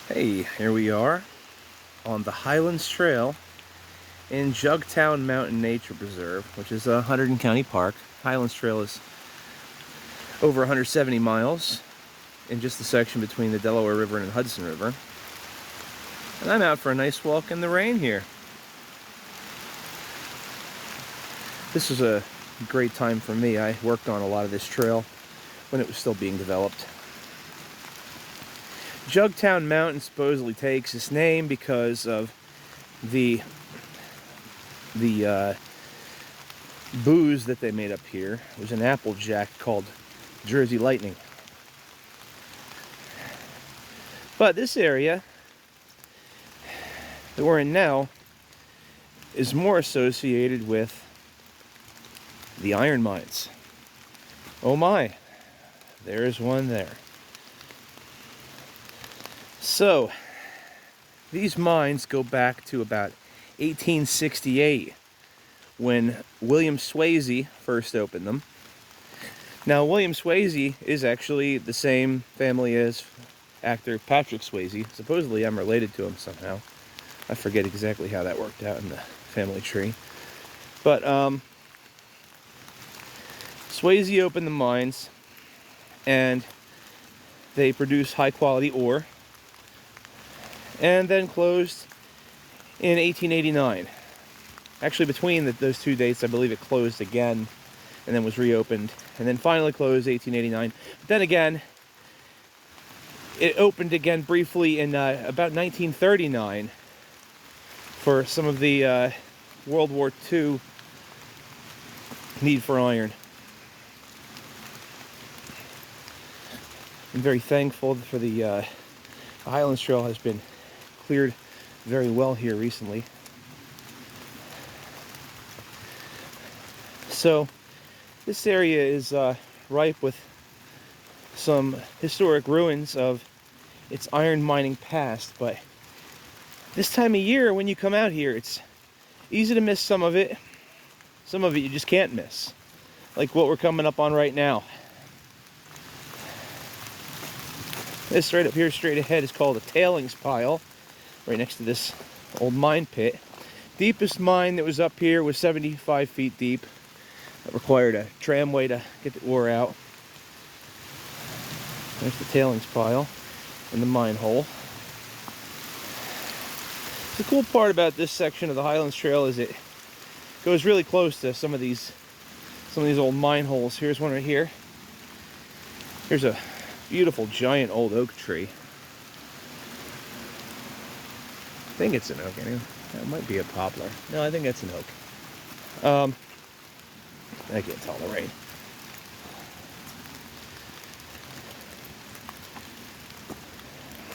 Hey, here we are on the Highlands Trail in Jugtown Mountain Nature Preserve, which is a Hunterdon County Park. Highlands Trail is over 170 miles in just the section between the Delaware River and the Hudson River. And I'm out for a nice walk in the rain here. This was a great time for me. I worked on a lot of this trail when it was still being developed. Jugtown Mountain supposedly takes its name because of the booze that they made up here. It was an applejack called Jersey Lightning. But this area that we're in now is more associated with the iron mines. Oh my, there is one there. So, these mines go back to about 1868 when William Swayze first opened them. Now, William Swayze is actually the same family as actor Patrick Swayze. Supposedly, I'm related to him somehow. I forget exactly how that worked out in the family tree. But, Swayze opened the mines, and they produce high-quality ore, and then closed in 1889. Actually, between those two dates, I believe it closed again and then was reopened, and then finally closed 1889. But then again, it opened again briefly in about 1939 for some of the World War II need for iron. I'm very thankful for the Highlands Trail has been cleared very well here recently. So this area is ripe with some historic ruins of its iron mining past, but this time of year when you come out here, it's easy to miss some of it. Some of it you just can't miss, like what we're coming up on right now. This right up here straight ahead is called a tailings pile, right next to this old mine pit. Deepest mine that was up here was 75 feet deep. It required a tramway to get the ore out. There's the tailings pile and the mine hole. The cool part about this section of the Highlands Trail is it goes really close to some of these old mine holes. Here's one right here. Here's a beautiful giant old oak tree. I think it's an oak anyway. It might be a poplar. No, I think it's an oak. I can't tell in the rain.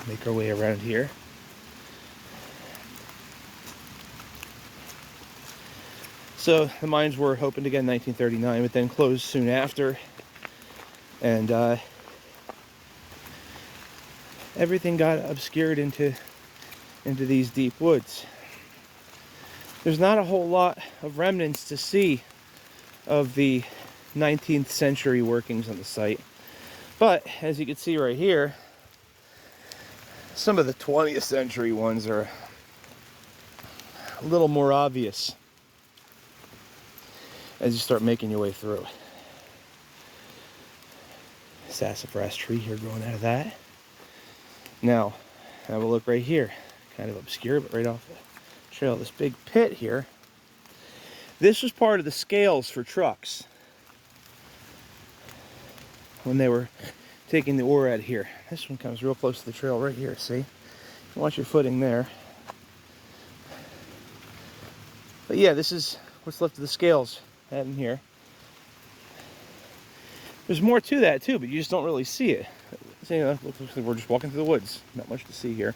Make our way around here. So the mines were opened again in 1939, but then closed soon after. And everything got obscured into these deep woods. There's not a whole lot of remnants to see of the 19th century workings on the site. But as you can see right here, some of the 20th century ones are a little more obvious as you start making your way through. Sassafras tree here growing out of that. Now, have a look right here. Kind of obscure, but right off the trail, this big pit here. This was part of the scales for trucks when they were taking the ore out of here. This one comes real close to the trail right here, see? Watch your footing there. But yeah, this is what's left of the scales out in here. There's more to that too, but you just don't really see it. So, you know, looks like we're just walking through the woods. Not much to see here.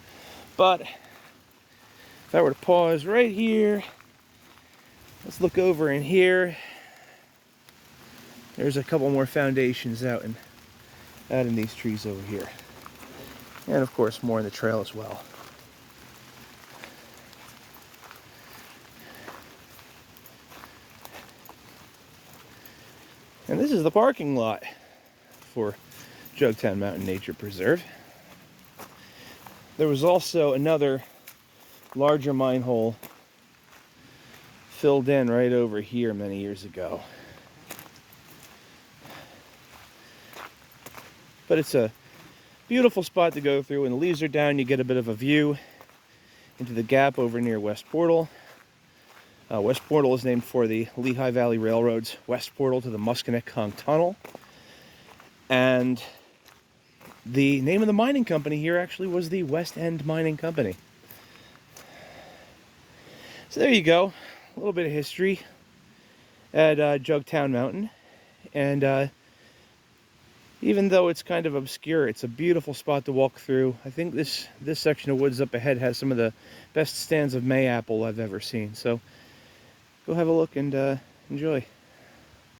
But if I were to pause right here, let's look over in here. There's a couple more foundations out in these trees over here. And of course, more in the trail as well. And this is the parking lot for Jugtown Mountain Nature Preserve. There was also another larger mine hole filled in right over here many years ago. But it's a beautiful spot to go through. When the leaves are down, you get a bit of a view into the gap over near West Portal. West Portal is named for the Lehigh Valley Railroad's west portal to the Musconetcong Tunnel. And the name of the mining company here actually was the West End Mining Company. So there you go. A little bit of history at Jugtown Mountain. And even though it's kind of obscure, it's a beautiful spot to walk through. I think this section of woods up ahead has some of the best stands of mayapple I've ever seen. So go have a look and enjoy.